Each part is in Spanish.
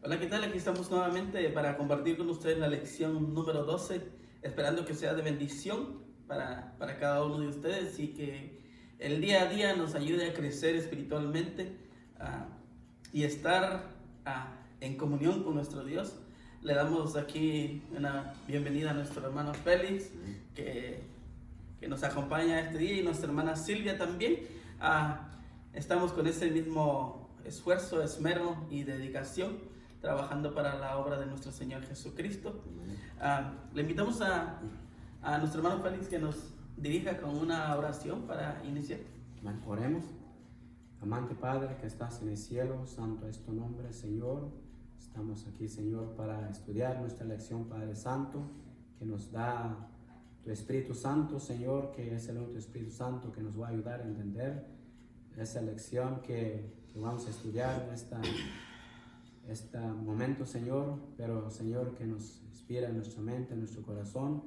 Hola, ¿qué tal? Aquí estamos nuevamente para compartir con ustedes la lección número 12, esperando que sea de bendición para cada uno de ustedes y que el día a día nos ayude a crecer espiritualmente ah, y estar en comunión con nuestro Dios. Le damos aquí una bienvenida a nuestro hermano Félix, que, que nos acompaña este día, y nuestra hermana Silvia también. Estamos con ese mismo esfuerzo, esmero y dedicación, trabajando para la obra de nuestro Señor Jesucristo. Le invitamos a nuestro hermano Félix que nos dirija con una oración para iniciar. Bueno, oremos. Amante Padre que estás en el cielo, santo es tu nombre, Señor. Estamos aquí, Señor, para estudiar nuestra lección, Padre Santo, que nos da tu Espíritu Santo, Señor, que es el otro Espíritu Santo que nos va a ayudar a entender esa lección que vamos a estudiar, este momento, Señor, pero, Señor, que nos inspira en nuestra mente, en nuestro corazón,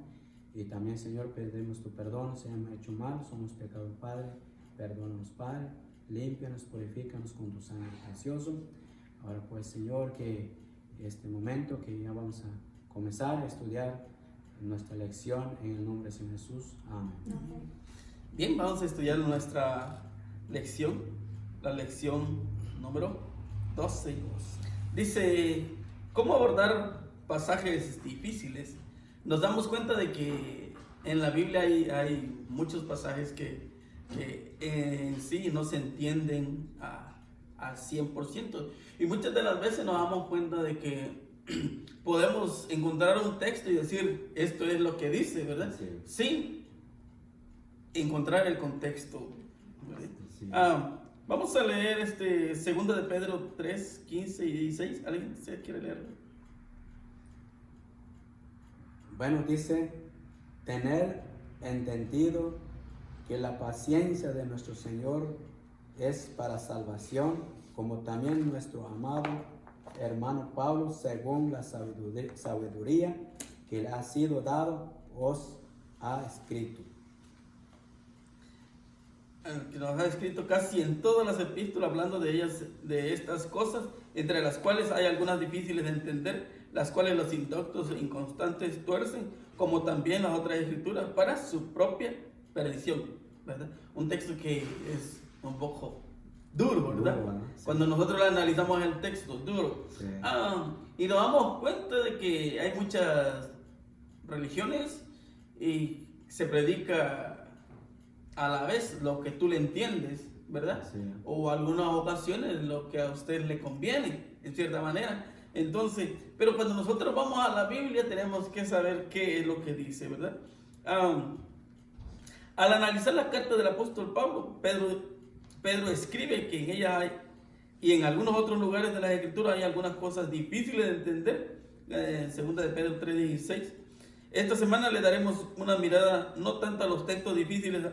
y también, Señor, pedimos tu perdón si hemos hecho mal, somos pecadores, Padre, perdónanos, Padre, límpianos, purifícanos con tu sangre precioso. Ahora pues, Señor, que este momento que ya vamos a comenzar a estudiar nuestra lección en el nombre de Señor Jesús. Amén. Bien, vamos a estudiar nuestra lección, la lección número 12. Dice, ¿cómo abordar pasajes difíciles? Nos damos cuenta de que en la Biblia hay muchos pasajes que en sí no se entienden al 100%. Y muchas de las veces nos damos cuenta de que podemos encontrar un texto y decir, esto es lo que dice, ¿verdad? Sí. Sin encontrar el contexto. Sí. Vamos a leer 2 de Pedro 3, 15 y 16. ¿Alguien se quiere leerlo? Bueno, dice, tener entendido que la paciencia de nuestro Señor es para salvación, como también nuestro amado hermano Pablo, según la sabiduría que le ha sido dado, os ha escrito. Que nos ha escrito casi en todas las epístolas, hablando de ellas, de estas cosas, entre las cuales hay algunas difíciles de entender, las cuales los indoctos e inconstantes tuercen, como también las otras escrituras, para su propia perdición, ¿verdad? Un texto que es un poco duro, ¿verdad? Duro, ¿no? Sí. Cuando nosotros analizamos el texto, duro. Sí. Y nos damos cuenta de que hay muchas religiones y se predica a la vez lo que tú le entiendes, ¿verdad? Sí. O algunas ocasiones lo que a usted le conviene, en cierta manera. Entonces, pero cuando nosotros vamos a la Biblia tenemos que saber qué es lo que dice, ¿verdad? Al analizar la carta del apóstol Pablo, Pedro escribe que en ella hay, y en algunos otros lugares de las escrituras hay algunas cosas difíciles de entender. Segunda de Pedro 3:16. Esta semana le daremos una mirada no tanto a los textos difíciles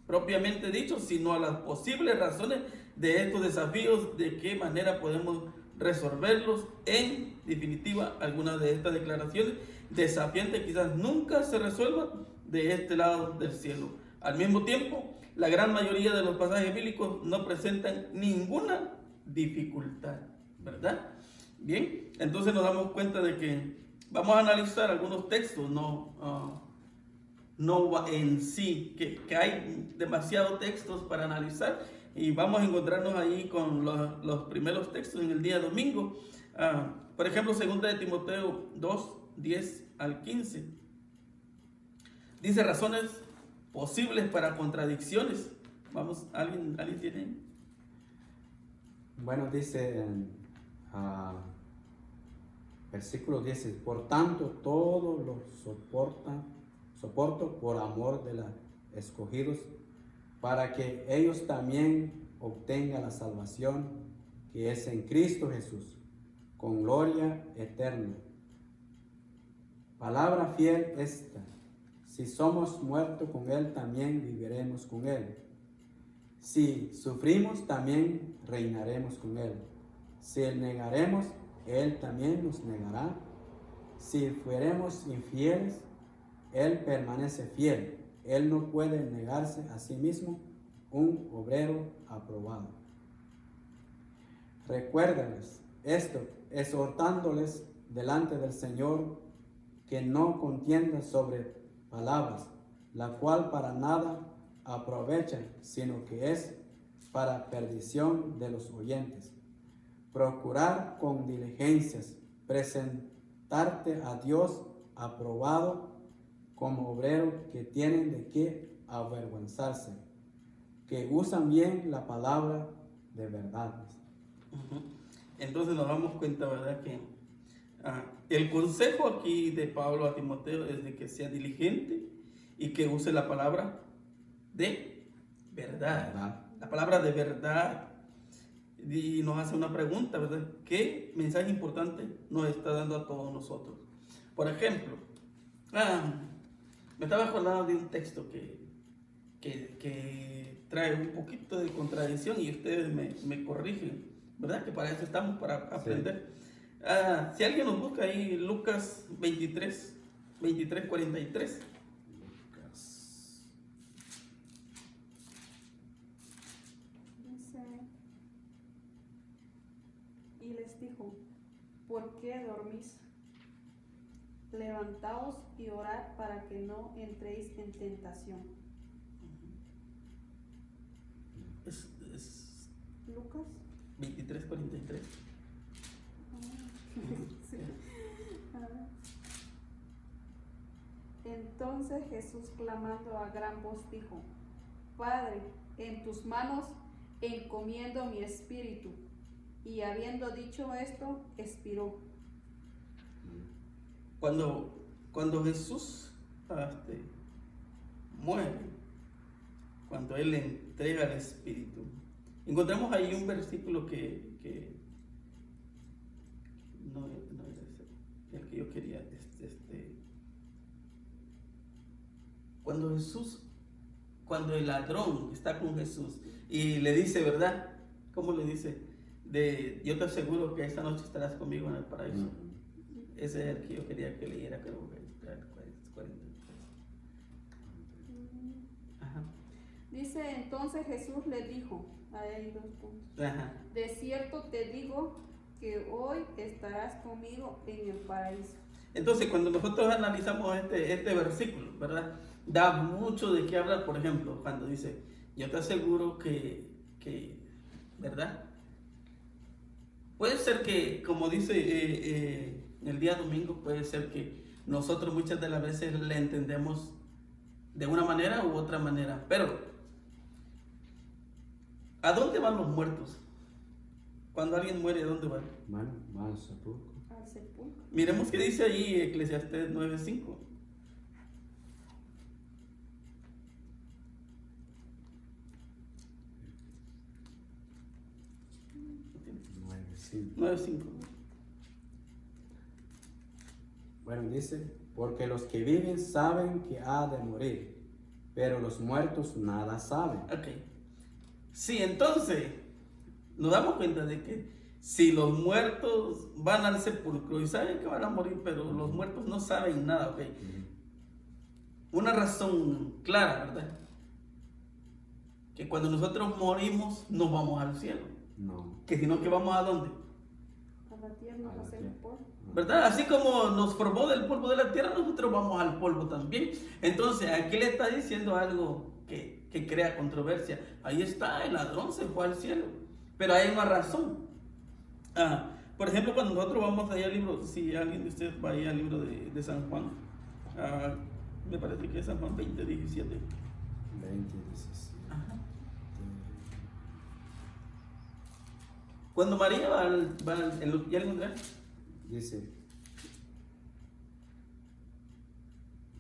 propiamente dichos, sino a las posibles razones de estos desafíos, de qué manera podemos resolverlos. En definitiva, algunas de estas declaraciones desafiantes quizás nunca se resuelvan de este lado del cielo. Al mismo tiempo, la gran mayoría de los pasajes bíblicos no presentan ninguna dificultad, ¿verdad? Bien, entonces nos damos cuenta de que vamos a analizar algunos textos, no en sí, que hay demasiados textos para analizar, y vamos a encontrarnos ahí con los primeros textos en el día domingo. Por ejemplo, 2 de Timoteo 2, 10 al 15. Dice razones posibles para contradicciones. Vamos, ¿alguien tiene? Bueno, dice versículo 10, por tanto todo lo soporto por amor de los escogidos, para que ellos también obtengan la salvación que es en Cristo Jesús, con gloria eterna. Palabra fiel esta: si somos muertos con Él, también viviremos con Él. Si sufrimos, también reinaremos con Él. Si negaremos, Él también nos negará. Si fuéramos infieles, Él permanece fiel. Él no puede negarse a sí mismo, un obrero aprobado. Recuérdales esto, exhortándoles delante del Señor que no contiendan sobre palabras, la cual para nada aprovechan, sino que es para perdición de los oyentes. Procurar con diligencias presentarte a Dios aprobado como obrero que tienen de qué avergonzarse, que usan bien la palabra de verdad. Ujú. Entonces nos damos cuenta, ¿verdad? Que el consejo aquí de Pablo a Timoteo es de que sea diligente y que use la palabra de verdad. La palabra de verdad. Y nos hace una pregunta, ¿verdad? ¿Qué mensaje importante nos está dando a todos nosotros? Por ejemplo, me estaba acordando de un texto que trae un poquito de contradicción y ustedes me corrigen, ¿verdad? Que para eso estamos, para aprender. Sí. Si alguien nos busca ahí, Lucas 23, 43. Y les dijo: ¿por qué dormís? Levantaos y orad para que no entréis en tentación. Es Lucas 23:43. Sí. Entonces Jesús, clamando a gran voz, dijo: Padre, en tus manos encomiendo mi espíritu. Y habiendo dicho esto, expiró. Cuando Jesús muere, cuando Él le entrega el Espíritu, encontramos ahí un versículo que no era el que yo quería. Cuando el ladrón está con Jesús y le dice, ¿verdad? ¿Cómo le dice? Yo te aseguro que esta noche estarás conmigo en el paraíso. Ese es el que yo quería que leyera, creo que es el 43. Ajá. Dice: entonces Jesús le dijo, ahí hay 2 puntos. Ajá. De cierto te digo que hoy estarás conmigo en el paraíso. Entonces, cuando nosotros analizamos este versículo, ¿verdad? Da mucho de qué hablar. Por ejemplo, cuando dice, yo te aseguro que ¿verdad? Puede ser que, como dice el día domingo, puede ser que nosotros muchas de las veces le entendemos de una manera u otra manera. Pero, ¿a dónde van los muertos? Cuando alguien muere, ¿a dónde van? Van al sepulcro. Al sepulcro. Miremos qué dice ahí Eclesiastés 9:5. Sí. 9:5. Bueno, dice, porque los que viven saben que ha de morir, pero los muertos nada saben. Ok. Sí, entonces nos damos cuenta de que si los muertos van al sepulcro y saben que van a morir, pero los muertos no saben nada, ok. Una razón clara, ¿verdad? Que cuando nosotros morimos no vamos al cielo. No. Que sino que vamos ¿a dónde? A la tierra nos hacemos polvo. ¿Verdad? Así como nos formó del polvo de la tierra, nosotros vamos al polvo también. Entonces, aquí le está diciendo algo que crea controversia. Ahí está, el ladrón se fue al cielo. Pero hay una razón. Por ejemplo, cuando nosotros vamos allá al libro, si alguien de ustedes va ahí al libro de San Juan, me parece que es San Juan 20:17. 20:17. Ajá. Cuando María va ¿ya lo encontré? Dice,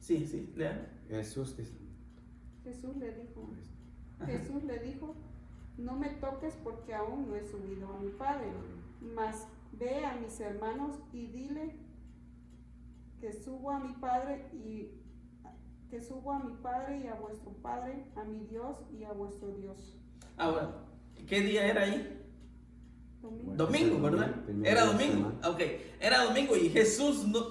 Sí, lea. Jesús dice, Jesús le dijo, no me toques porque aún no he subido a mi Padre, mas ve a mis hermanos y dile que subo a mi Padre y a vuestro Padre, a mi Dios y a vuestro Dios. Ahora, ¿qué día era ahí? Domingo, ¿Verdad? Era domingo. Ok, era domingo y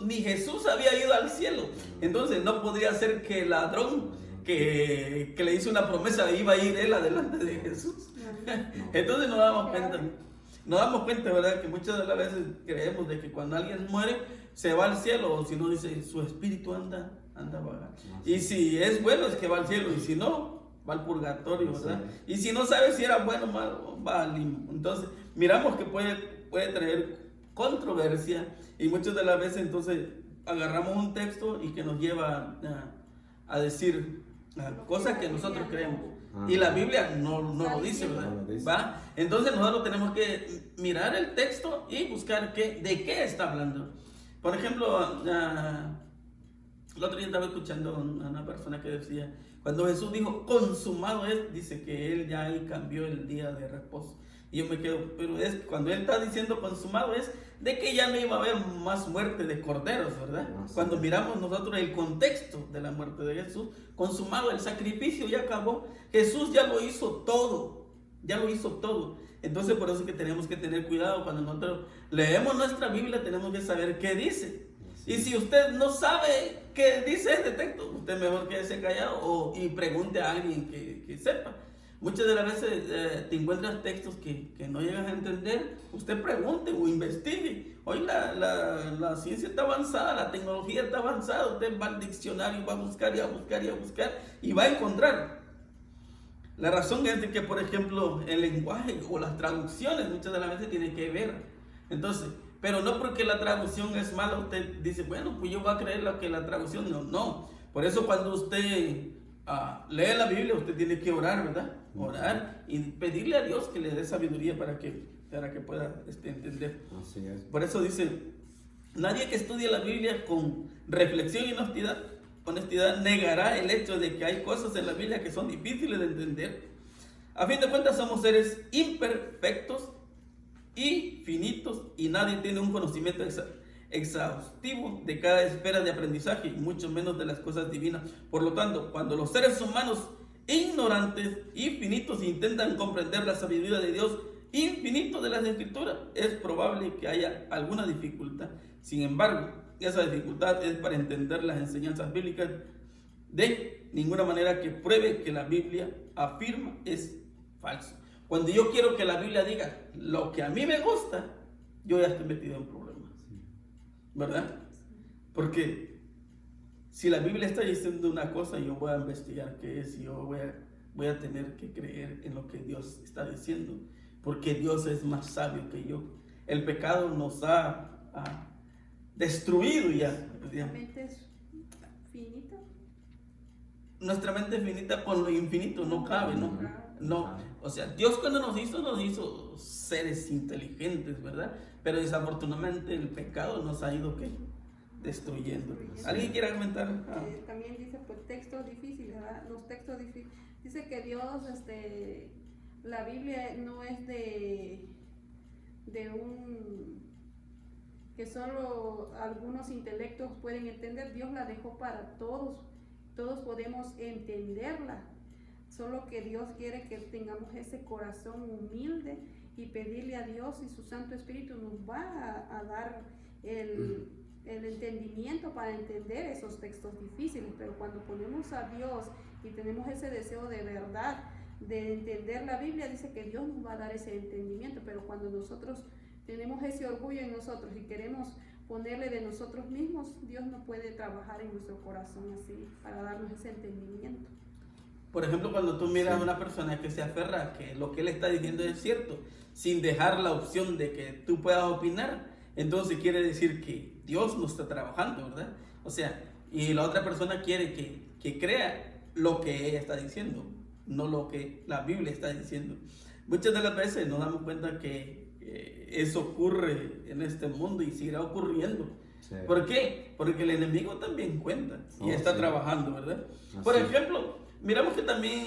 ni Jesús había ido al cielo. Entonces no podría ser que el ladrón que le hizo una promesa iba a ir él adelante de Jesús. Entonces nos damos cuenta. nos damos cuenta, ¿verdad? Que muchas de las veces creemos de que cuando alguien muere se va al cielo, o si no dice su espíritu anda vagando. Y si es bueno es que va al cielo, y si no, va al purgatorio, ¿verdad? Y si no sabe si era bueno o malo, va al limbo. Entonces, miramos que puede traer controversia, y muchas de las veces entonces agarramos un texto y que nos lleva a decir cosas que nosotros creemos. Y la Biblia no lo dice, ¿verdad? ¿Va? Entonces nosotros tenemos que mirar el texto y buscar de qué está hablando. Por ejemplo, el otro día estaba escuchando a una persona que decía, cuando Jesús dijo consumado es, dice que él ya cambió el día de reposo. Y yo me quedo, pero es cuando él está diciendo consumado es de que ya no iba a haber más muerte de corderos, ¿verdad? Cuando miramos nosotros el contexto de la muerte de Jesús, consumado, el sacrificio ya acabó, Jesús ya lo hizo todo, Entonces por eso es que tenemos que tener cuidado cuando nosotros leemos nuestra Biblia, tenemos que saber qué dice. Y si usted no sabe qué dice este texto, usted mejor quédese callado y pregunte a alguien que sepa. Muchas de las veces te encuentras textos que no llegas a entender, usted pregunte o investigue. Hoy la ciencia está avanzada, la tecnología está avanzada, usted va al diccionario, va a buscar y va a encontrar. La razón es de que, por ejemplo, el lenguaje o las traducciones muchas de las veces tienen que ver. Entonces, pero no porque la traducción es mala, usted dice, bueno, pues yo voy a creer lo que la traducción no. Por eso cuando usted lee la Biblia, usted tiene que orar, ¿verdad? Orar y pedirle a Dios que le dé sabiduría para que pueda entender. Así es. Por eso dice, nadie que estudie la Biblia con reflexión y honestidad negará el hecho de que hay cosas en la Biblia que son difíciles de entender. A fin de cuentas somos seres imperfectos y finitos, y nadie tiene un conocimiento exhaustivo de cada esfera de aprendizaje, y mucho menos de las cosas divinas. Por lo tanto, cuando los seres humanos ignorantes y finitos intentan comprender la sabiduría de Dios infinito de las Escrituras, es probable que haya alguna dificultad. Sin embargo, esa dificultad es para entender las enseñanzas bíblicas. De ninguna manera que pruebe que la Biblia afirma es falso. Cuando yo quiero que la Biblia diga lo que a mí me gusta, yo ya estoy metido en problemas, ¿verdad? Porque si la Biblia está diciendo una cosa, yo voy a investigar qué es, y yo voy a tener que creer en lo que Dios está diciendo, porque Dios es más sabio que yo. El pecado nos ha destruido ya. ¿Nuestra mente es finita? Nuestra mente es finita, con lo infinito no cabe, ¿no? No, o sea, Dios cuando nos hizo seres inteligentes, ¿verdad? Pero desafortunadamente el pecado nos ha ido destruyendo. ¿Alguien quiere comentar? También dice, pues, textos difíciles, ¿verdad? Los textos difíciles. Dice que Dios, la Biblia no es de que solo algunos intelectos pueden entender. Dios la dejó para todos. Todos podemos entenderla. Solo que Dios quiere que tengamos ese corazón humilde y pedirle a Dios, y su Santo Espíritu nos va a dar el entendimiento para entender esos textos difíciles. Pero cuando ponemos a Dios y tenemos ese deseo de verdad de entender la Biblia, dice que Dios nos va a dar ese entendimiento. Pero cuando nosotros tenemos ese orgullo en nosotros y queremos ponerle de nosotros mismos, Dios no puede trabajar en nuestro corazón así para darnos ese entendimiento. Por ejemplo, cuando tú miras a una persona que se aferra a que lo que él está diciendo es cierto, sin dejar la opción de que tú puedas opinar, entonces quiere decir que Dios no está trabajando, ¿verdad? O sea, y la otra persona quiere que crea lo que ella está diciendo, no lo que la Biblia está diciendo. Muchas de las veces nos damos cuenta que eso ocurre en este mundo y seguirá ocurriendo. Sí. ¿Por qué? Porque el enemigo también cuenta y está trabajando, ¿verdad? Así. Por ejemplo, miramos que también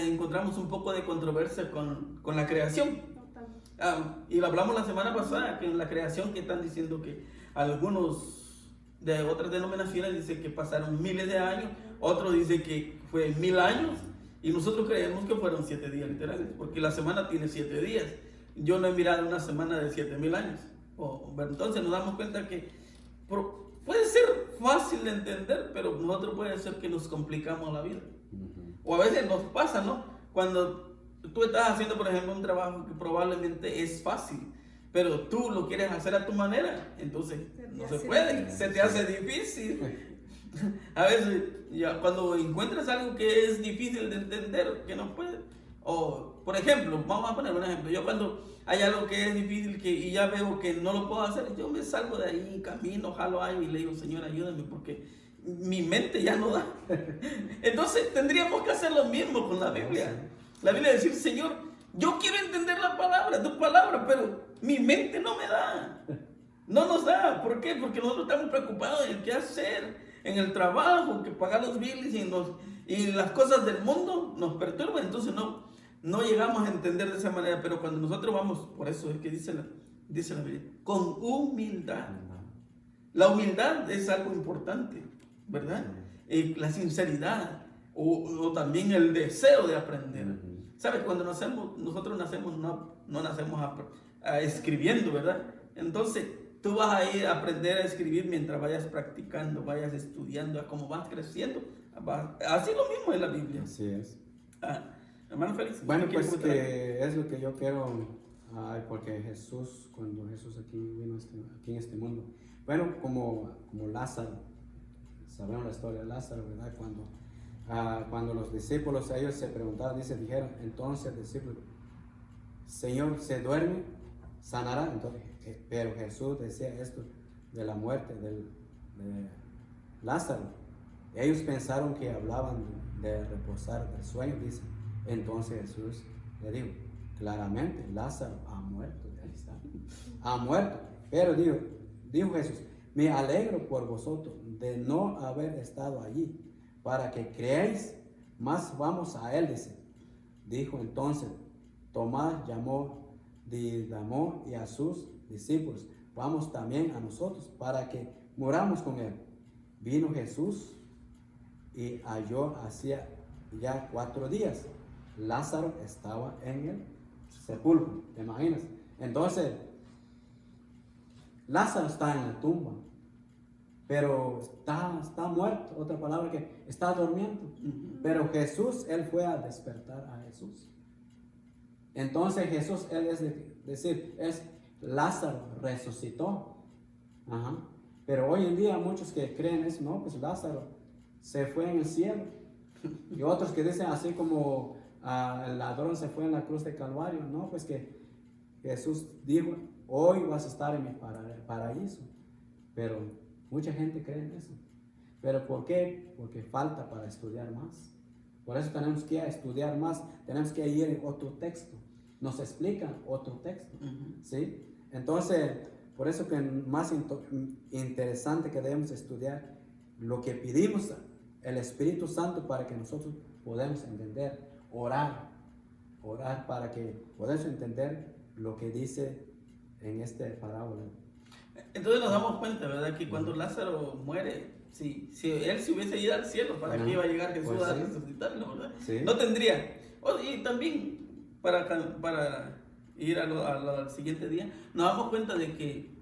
encontramos un poco de controversia con la creación. Y lo hablamos la semana pasada, que en la creación, que están diciendo que algunos de otras denominaciones dicen que pasaron miles de años, otros dicen que fue 1000 años, y nosotros creemos que fueron 7 días literales, porque la semana tiene 7 días. Yo no he mirado una semana de 7000 años. Entonces nos damos cuenta que puede ser fácil de entender, pero nosotros puede ser que nos complicamos la vida. O a veces nos pasa, ¿no? Cuando tú estás haciendo, por ejemplo, un trabajo que probablemente es fácil, pero tú lo quieres hacer a tu manera, entonces no se puede, se te hace difícil. A veces, ya cuando encuentras algo que es difícil de entender, que no puedes, o por ejemplo, vamos a poner un ejemplo, yo cuando hay algo que es difícil y ya veo que no lo puedo hacer, yo me salgo de ahí, camino, jalo ahí y le digo, Señor, ayúdame, porque mi mente ya no da. Entonces tendríamos que hacer lo mismo con la Biblia. La Biblia es decir, Señor, yo quiero entender la palabra, tu palabra, pero mi mente no me da. No nos da. ¿Por qué? Porque nosotros estamos preocupados en qué hacer, en el trabajo, que pagar los bills y las cosas del mundo nos perturban. Entonces no llegamos a entender de esa manera. Pero cuando nosotros vamos, por eso es que dice la Biblia, con humildad. La humildad es algo importante, ¿verdad? La sinceridad o también el deseo de aprender. ¿Sabes? Cuando nosotros nacemos, no nacemos escribiendo, ¿verdad? Entonces, tú vas a ir a aprender a escribir mientras vayas practicando, vayas estudiando, como vas creciendo. Así lo mismo es la Biblia. Así es. Hermano Félix. Bueno, pues que es lo que yo quiero, porque Jesús, cuando Jesús aquí vino aquí en este mundo, bueno, como Lázaro, sabemos la historia de Lázaro, ¿verdad? Cuando los discípulos, ellos se preguntaban, dijeron, entonces discípulos, Señor, ¿se duerme? ¿Sanará? Entonces, pero Jesús decía esto de la muerte de Lázaro. Ellos pensaron que hablaban de reposar del sueño, dice. Entonces Jesús le dijo, claramente, Lázaro ha muerto. Ahí está. Ha muerto. Pero dijo Jesús, me alegro por vosotros de no haber estado allí, para que creáis, más vamos a él, dice. Dijo entonces, Tomás llamó Didimo y a sus discípulos, vamos también a nosotros, para que muramos con él. Vino Jesús y halló hacía ya 4 días. Lázaro estaba en el sepulcro, ¿te imaginas? Entonces, Lázaro está en la tumba, pero está muerto, otra palabra que está durmiendo. Pero Jesús, él fue a despertar a Jesús. Entonces Jesús, él es decir, es Lázaro resucitó. Pero hoy en día muchos que creen eso, no, pues Lázaro se fue en el cielo. Y otros que dicen así como el ladrón se fue en la cruz de Calvario, no, pues que Jesús dijo, hoy vas a estar en mi paraíso. Pero mucha gente cree en eso. ¿Pero por qué? Porque falta para estudiar más. Por eso tenemos que estudiar más. Tenemos que ir en otro texto. Nos explican otro texto. ¿Sí? Entonces, por eso que más interesante que debemos estudiar lo que pedimos el Espíritu Santo para que nosotros podamos entender, orar para que podamos entender lo que dice en esta parábola. Entonces nos damos cuenta, ¿verdad? Que cuando Lázaro muere, si él se hubiese ido al cielo, ¿para qué iba a llegar Jesús pues a sí. resucitarlo, verdad? Sí. No tendría. Y también para ir al siguiente día, nos damos cuenta de que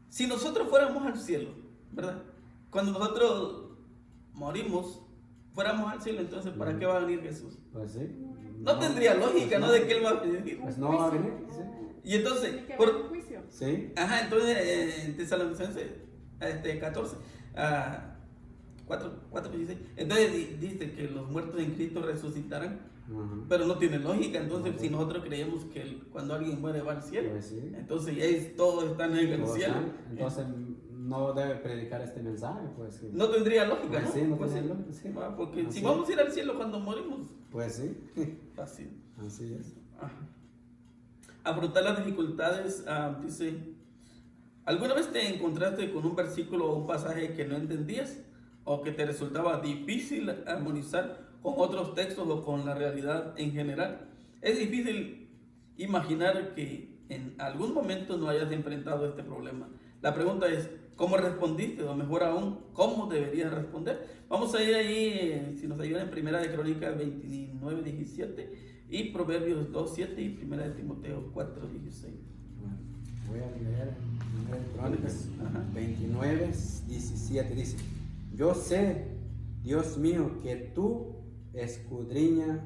si nosotros fuéramos al cielo, ¿verdad? Cuando nosotros morimos, fuéramos al cielo, entonces ¿para qué va a venir Jesús? Pues sí. No tendría lógica, pues ¿no? De que él va a venir. Pues no va a venir. Sí. Y entonces, un juicio. Sí. entonces en Tesalonicenses 14, 4:16, entonces dice que los muertos en Cristo resucitarán, pero no tiene lógica. Entonces, si nosotros creemos que cuando alguien muere va al cielo, Pues sí. entonces todos están en el cielo. Entonces no debe predicar este mensaje, pues. Sí. No tendría lógica, Pues ¿no? sí, no Pues tiene sí. lógica, sí. Porque Así si vamos a ir al cielo cuando morimos, Pues sí. fácil. Así es. Afrontar las dificultades, dice, ¿alguna vez te encontraste con un versículo o un pasaje que no entendías o que te resultaba difícil armonizar con otros textos o con la realidad en general? Es difícil imaginar que en algún momento no hayas enfrentado este problema. La pregunta es, ¿cómo respondiste? O mejor aún, ¿cómo deberías responder? Vamos a ir ahí, si nos ayudan, en Primera de Crónicas 29:17 y Proverbios 2:7 y Primera de Timoteo 4:16. Bueno, voy a leer Crónicas 29:17. Dice, yo sé, Dios mío, que tú escudriñas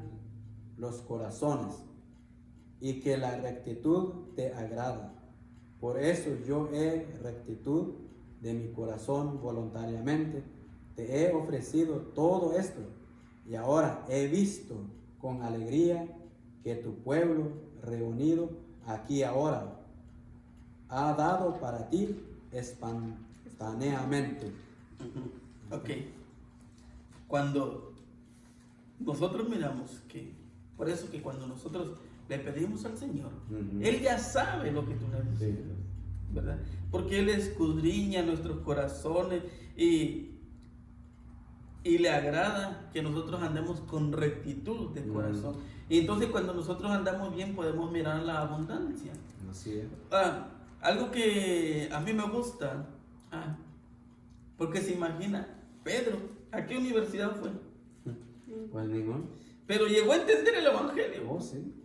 los corazones y que la rectitud te agrada. Por eso yo he rectitud de mi corazón voluntariamente. Te he ofrecido todo esto y ahora he visto con alegría que tu pueblo reunido aquí ahora ha dado para ti espontáneamente. Ok. Cuando nosotros miramos que, por eso que cuando nosotros le pedimos al Señor, Él ya sabe lo que tú necesitas, ¿verdad? Porque Él escudriña nuestros corazones y le agrada que nosotros andemos con rectitud de corazón. Y entonces cuando nosotros andamos bien podemos mirar la abundancia. Así es. Algo que a mí me gusta, porque se imagina, Pedro, ¿a qué universidad fue? Pues ningún. Pero llegó a entender el Evangelio. Oh, sí.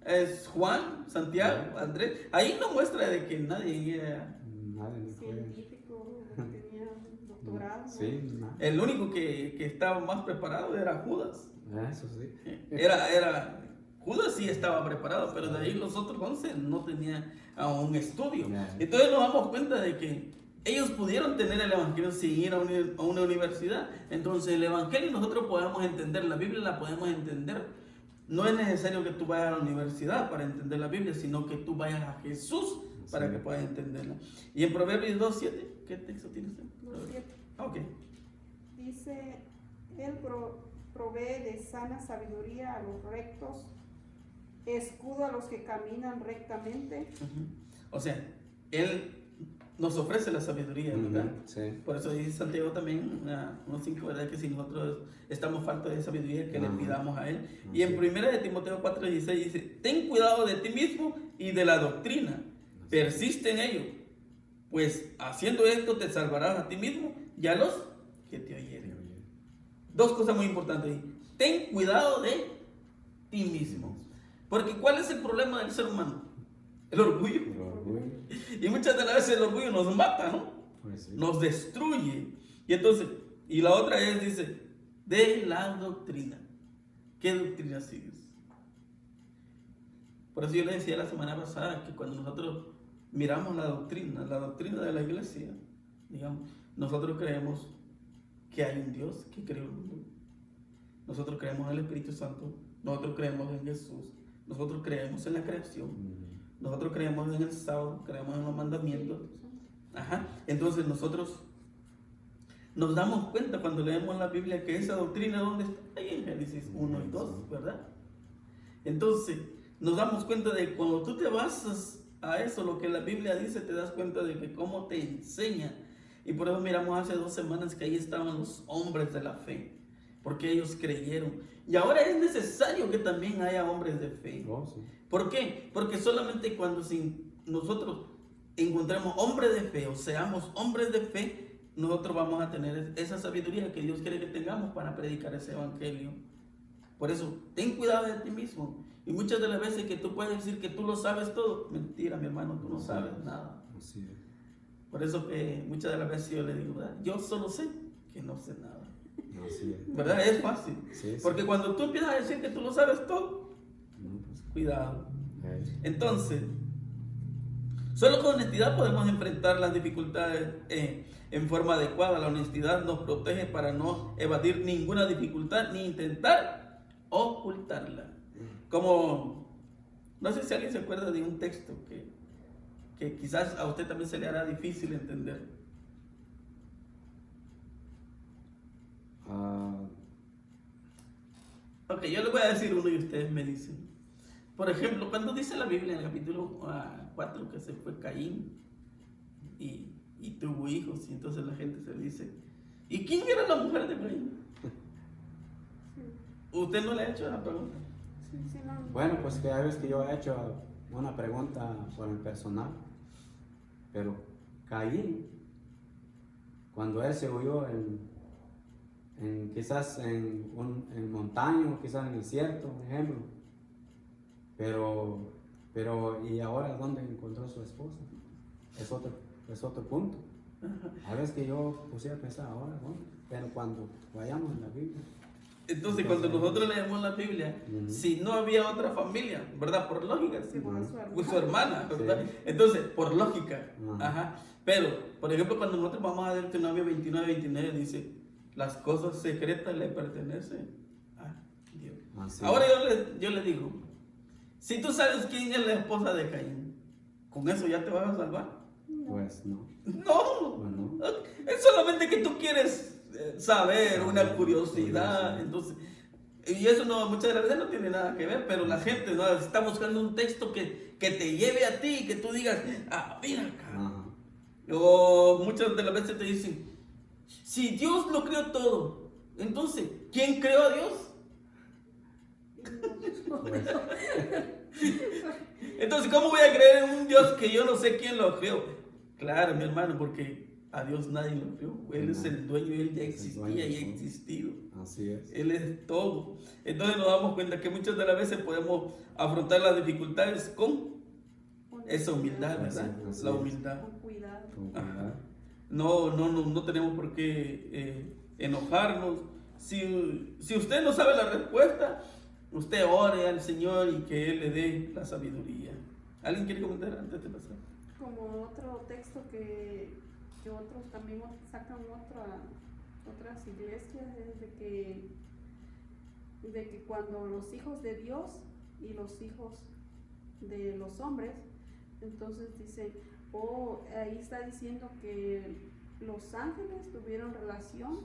Es Juan, Santiago, Andrés. Ahí no muestra de que nadie era. Nadie fue. Científico, tenía doctorado. Sí, nada. El único que estaba más preparado era Judas. Eso sí. Judas sí estaba preparado, pero de ahí los otros 11 no tenían un estudio. Yeah. Entonces nos damos cuenta de que ellos pudieron tener el Evangelio sin ir a una universidad. Entonces el Evangelio nosotros podemos entender, la Biblia la podemos entender. No es necesario que tú vayas a la universidad para entender la Biblia, sino que tú vayas a Jesús para que puedas entenderla. Y en Proverbios 2:7, ¿qué texto tienes? 2:7. Ok. Dice, Él provee de sana sabiduría a los rectos, escudo a los que caminan rectamente. O sea, Él nos ofrece la sabiduría, ¿verdad? Sí. Por eso dice Santiago también, unos 5, ¿verdad? Que si nosotros estamos faltos de sabiduría, que le pidamos a Él. Y en 1 de Timoteo 4:16 dice, ten cuidado de ti mismo y de la doctrina, persiste en ello, pues haciendo esto te salvarás a ti mismo y a los que te oyeren. Dos cosas muy importantes. Ten cuidado de ti mismo. Porque ¿cuál es el problema del ser humano? El orgullo. Y muchas de las veces el orgullo nos mata, ¿no? Pues sí. Nos destruye. Y entonces, y la otra es, dice, de la doctrina. ¿Qué doctrina sigues? Por eso yo le decía la semana pasada que cuando nosotros miramos la doctrina de la iglesia, digamos, nosotros creemos que hay un Dios que creó el mundo. Nosotros creemos en el Espíritu Santo. Nosotros creemos en Jesús. Nosotros creemos en la creación. Nosotros creemos en el sábado, creemos en los mandamientos. Entonces nosotros nos damos cuenta cuando leemos la Biblia que esa doctrina, ¿dónde está? Ahí en Génesis 1 y 2, ¿verdad? Entonces nos damos cuenta de cuando tú te basas a eso, lo que la Biblia dice, te das cuenta de que cómo te enseña. Y por eso miramos hace 2 semanas que ahí estaban los hombres de la fe, porque ellos creyeron. Y ahora es necesario que también haya hombres de fe. Oh, sí. ¿Por qué? Porque solamente cuando nosotros encontremos hombres de fe o seamos hombres de fe, nosotros vamos a tener esa sabiduría que Dios quiere que tengamos para predicar ese evangelio. Por eso, ten cuidado de ti mismo. Y muchas de las veces que tú puedes decir que tú lo sabes todo, mentira, mi hermano, tú no sabes nada. Así es. Por eso que muchas de las veces yo le digo, ¿verdad? Yo solo sé que no sé nada. Así es. ¿Verdad? Es fácil. Sí, sí. Porque cuando tú empiezas a decir que tú lo sabes todo, Pues, cuidado. ahí. Entonces, solo con honestidad podemos enfrentar las dificultades en forma adecuada. La honestidad nos protege para no evadir ninguna dificultad ni intentar ocultarla. Como, no sé si alguien se acuerda de un texto que quizás a usted también se le hará difícil entender. Ok, yo les voy a decir uno y ustedes me dicen. Por ejemplo, cuando dice la Biblia en el capítulo 4 que se fue Caín y tuvo hijos, y entonces la gente se dice, ¿y quién era la mujer de Caín? ¿Usted no le ha hecho esa pregunta? Sí, no. Bueno, pues cada vez que yo he hecho una pregunta por el personal, pero Caín, cuando él se huyó quizás en montaña, quizás en el desierto, por ejemplo, pero ¿y ahora dónde encontró su esposa? Es otro punto. A veces que yo pusiera a pensar ahora, ¿no? Pero cuando vayamos en la Biblia. Entonces, cuando nosotros leemos la Biblia, si no había otra familia, ¿verdad? Por lógica, Sí, por su pues su hermana, ¿verdad? Sí. Entonces, por lógica, Ajá. ajá. Pero, por ejemplo, cuando nosotros vamos a Deuteronomio 29 dice, las cosas secretas le pertenecen a Dios. Así Ahora es. yo le digo, si tú sabes quién es la esposa de Caín, ¿con eso ya te vas a salvar? Pues no. No, Bueno, es solamente que tú quieres saber, una curiosidad, Curiosidad. entonces, y eso no, muchas de las veces no tiene nada que ver, pero la gente no está buscando un texto que te lleve a ti, que tú digas, ah, mira acá. ajá. O muchas de las veces te dicen, si Dios lo creó todo, entonces, ¿quién creó a Dios? Pues, Entonces, ¿cómo voy a creer en un Dios que yo no sé quién lo creó? Claro, mi hermano, porque a Dios nadie lo creó. Él es el dueño, Él ya Es el existía dueño de y ha todo. existido. así es. Él es todo. Entonces nos damos cuenta que muchas de las veces podemos afrontar las dificultades con esa humildad, ¿verdad? Así La es. humildad. Con cuidado. Con cuidado. No tenemos por qué enojarnos. Si usted no sabe la respuesta, usted ore al Señor y que Él le dé la sabiduría. ¿Alguien quiere comentar antes de pasar? Como otro texto que otros también sacan otras iglesias es de que cuando los hijos de Dios y los hijos de los hombres, entonces dicen, ahí está diciendo que los ángeles tuvieron relación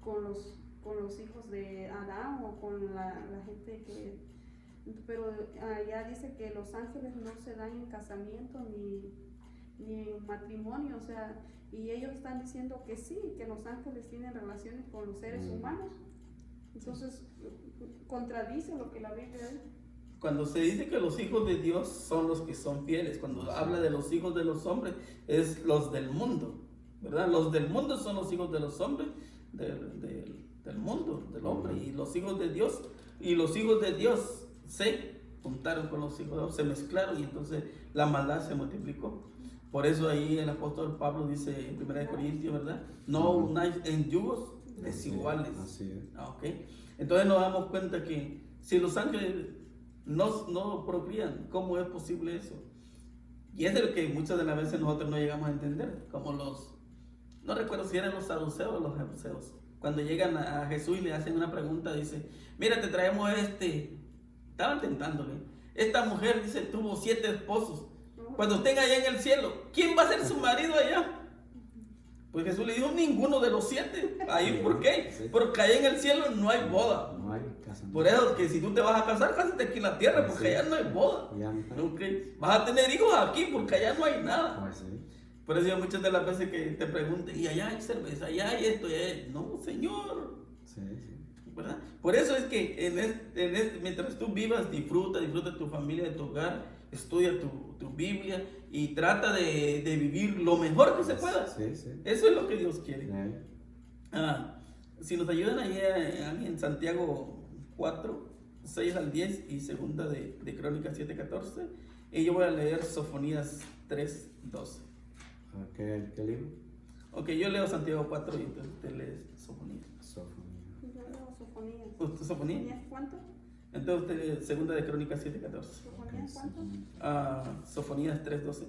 con los hijos de Adán o con la gente pero allá dice que los ángeles no se dan en casamiento ni en matrimonio, o sea, y ellos están diciendo que sí, que los ángeles tienen relaciones con los seres humanos. Entonces, contradice lo que la Biblia dice. Cuando se dice que los hijos de Dios son los que son fieles, cuando habla de los hijos de los hombres, es los del mundo, ¿verdad? Los del mundo son los hijos de los hombres, del mundo, del hombre, y los hijos de Dios, se juntaron con los hijos de Dios, se mezclaron y entonces la maldad se multiplicó. Por eso ahí el apóstol Pablo dice en 1 Corintios, ¿verdad? No unáis en yugos desiguales. Así es. Ok. Entonces nos damos cuenta que si los ángeles no procrean, ¿cómo es posible eso? Y es de lo que muchas de las veces nosotros no llegamos a entender, como no recuerdo si eran los saduceos o los jebuseos, cuando llegan a Jesús y le hacen una pregunta, dice, mira, te traemos estaban tentándole, esta mujer, dice, tuvo 7 esposos, cuando estén allá en el cielo, ¿quién va a ser su marido allá? Pues Jesús le dijo, ninguno de los 7. Ahí, ¿por qué? Sí. Porque allá en el cielo no hay boda. No hay casamiento. Por eso que si tú te vas a casar, cásate aquí en la tierra, porque Sí. allá no hay boda. Ya no. ¿Ok? Vas a tener hijos aquí, porque allá no hay nada. Pues sí. Por eso yo muchas de las veces que te pregunten, y allá hay cerveza, allá hay esto, no, Señor, Sí, sí. ¿verdad? Por eso es que mientras tú vivas, disfruta de tu familia, de tu hogar, estudia tu Biblia y trata de vivir lo mejor que se pueda. Sí, sí. Eso es lo que Dios quiere. Sí. Si nos ayudan ahí en Santiago 4, 6 al 10 y segunda de Crónicas 7, 14, y yo voy a leer Sofonías 3, 12. ¿Qué libro? Ok, yo leo Santiago 4 y entonces usted lee Sofonías. Sofonía. Yo leo Sofonías. ¿Usted Sofonías? ¿Sofonías cuánto? Entonces usted lee segunda de Crónicas 7, 14. ¿Sofonías cuánto? Sofonías 3, 12.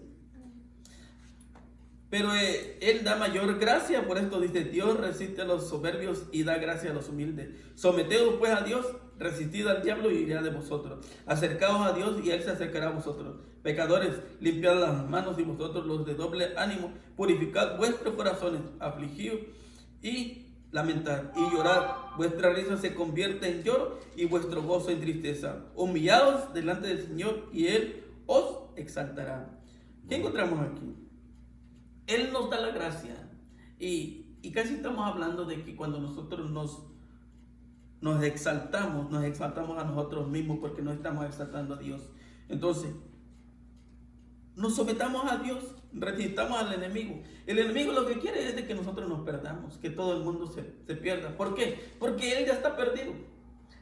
Pero Él da mayor gracia, por esto dice, Dios resiste a los soberbios y da gracia a los humildes. Someteos pues a Dios, resistid al diablo y irá de vosotros. Acercaos a Dios y Él se acercará a vosotros. Pecadores, limpiad las manos y vosotros los de doble ánimo, purificad vuestros corazones, afligidos y lamentad y llorad. Vuestra risa se convierte en lloro y vuestro gozo en tristeza. Humillaos delante del Señor y Él os exaltará. ¿Qué encontramos aquí? Él nos da la gracia y casi estamos hablando de que cuando nosotros nos exaltamos a nosotros mismos porque no estamos exaltando a Dios. Entonces, nos sometamos a Dios, resistamos al enemigo. El enemigo lo que quiere es de que nosotros nos perdamos, que todo el mundo se pierda. ¿Por qué? Porque él ya está perdido.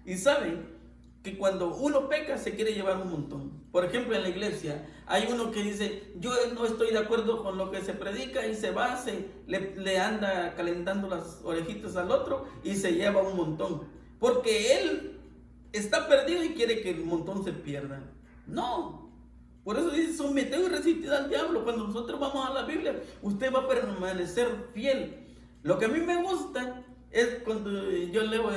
Y saben que cuando uno peca se quiere llevar un montón. Por ejemplo, en la iglesia hay uno que dice, yo no estoy de acuerdo con lo que se predica y se le anda calentando las orejitas al otro y se lleva un montón. porque él está perdido y quiere que el montón se pierda. No. Por eso dice, someteos y resistid al diablo. Cuando nosotros vamos a la Biblia, usted va a permanecer fiel. Lo que a mí me gusta es cuando yo leo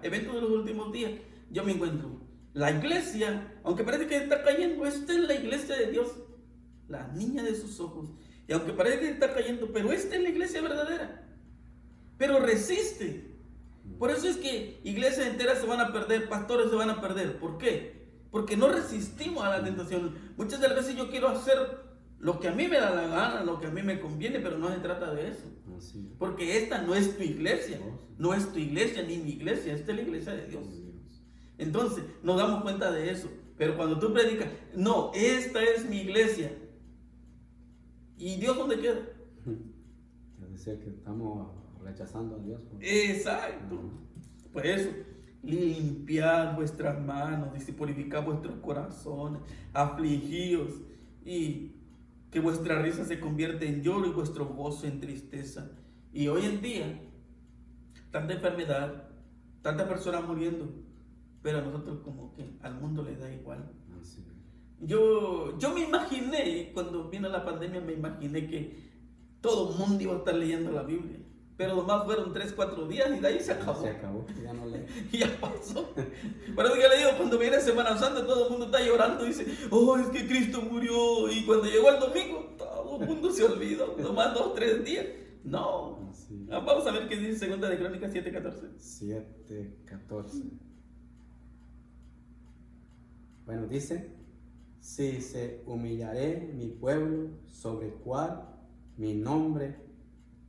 eventos de los últimos días, yo me encuentro la iglesia, aunque parece que está cayendo, esta es la iglesia de Dios, la niña de sus ojos. Y aunque parece que está cayendo, pero esta es la iglesia verdadera. Pero resiste. Por eso es que iglesias enteras se van a perder, pastores se van a perder. ¿Por qué? Porque no resistimos a la tentación. Muchas de las veces yo quiero hacer lo que a mí me da la gana, lo que a mí me conviene, pero no se trata de eso. Porque esta no es tu iglesia, no es tu iglesia ni mi iglesia, esta es la iglesia de Dios. Entonces nos damos cuenta de eso. Pero cuando tú predicas, no, esta es mi iglesia. ¿Y Dios dónde queda? Es decir, que estamos rechazando a Dios. Exacto. Por eso, limpiad vuestras manos, dice, purificad vuestros corazones, afligíos, y que vuestra risa se convierta en lloro y vuestro gozo en tristeza. Y hoy en día, tanta enfermedad, tantas personas muriendo, pero a nosotros como que al mundo le da igual. Yo me imaginé, cuando vino la pandemia, me imaginé que todo el mundo iba a estar leyendo la Biblia. Pero nomás fueron 3-4 días y de ahí se acabó. Se acabó, ya no lee. Y ya pasó. Por eso que le digo, cuando viene Semana Santa, todo el mundo está llorando y dice, oh, es que Cristo murió. Y cuando llegó el domingo, todo el mundo se olvidó. Nomás 2-3 días. No. Vamos a ver qué dice 2 de Crónicas 7:14. 7:14. Bueno, dice, si se humillaré mi pueblo sobre el cual mi nombre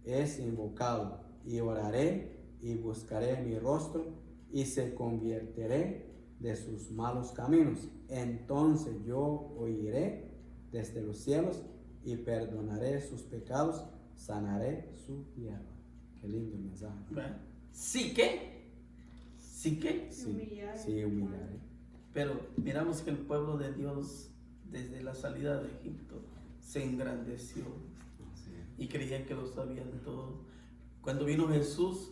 es invocado, y oraré y buscaré mi rostro y se convertiré de sus malos caminos, entonces yo oiré desde los cielos y perdonaré sus pecados, sanaré su tierra. Qué lindo mensaje. ¿Sí qué? ¿Sí qué? Sí, sí, humillaré. Pero miramos que el pueblo de Dios desde la salida de Egipto se engrandeció y creían que lo sabían todo. Cuando vino Jesús,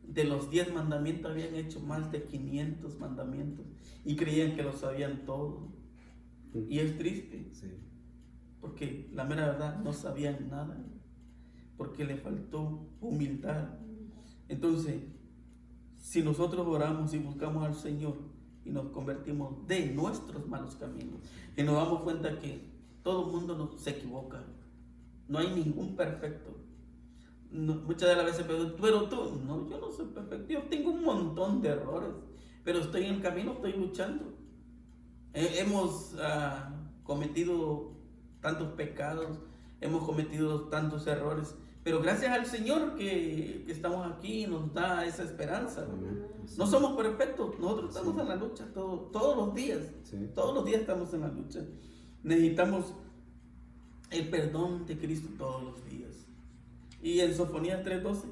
de los 10 mandamientos habían hecho más de 500 mandamientos y creían que lo sabían todo. Y es triste, porque la mera verdad no sabían nada, porque le faltó humildad. Entonces, si nosotros oramos y buscamos al Señor y nos convertimos de nuestros malos caminos y nos damos cuenta que todo el mundo se equivoca, no hay ningún perfecto. No, muchas de las veces pero tú, no, yo no soy perfecto, yo tengo un montón de errores, pero estoy en el camino, estoy luchando. Hemos cometido tantos pecados, hemos cometido tantos errores, pero gracias al Señor que estamos aquí, nos da esa esperanza. No somos perfectos, nosotros estamos en la lucha todos los días, todos los días estamos en la lucha. Necesitamos el perdón de Cristo todos los días. Y en Sofonías 3:12.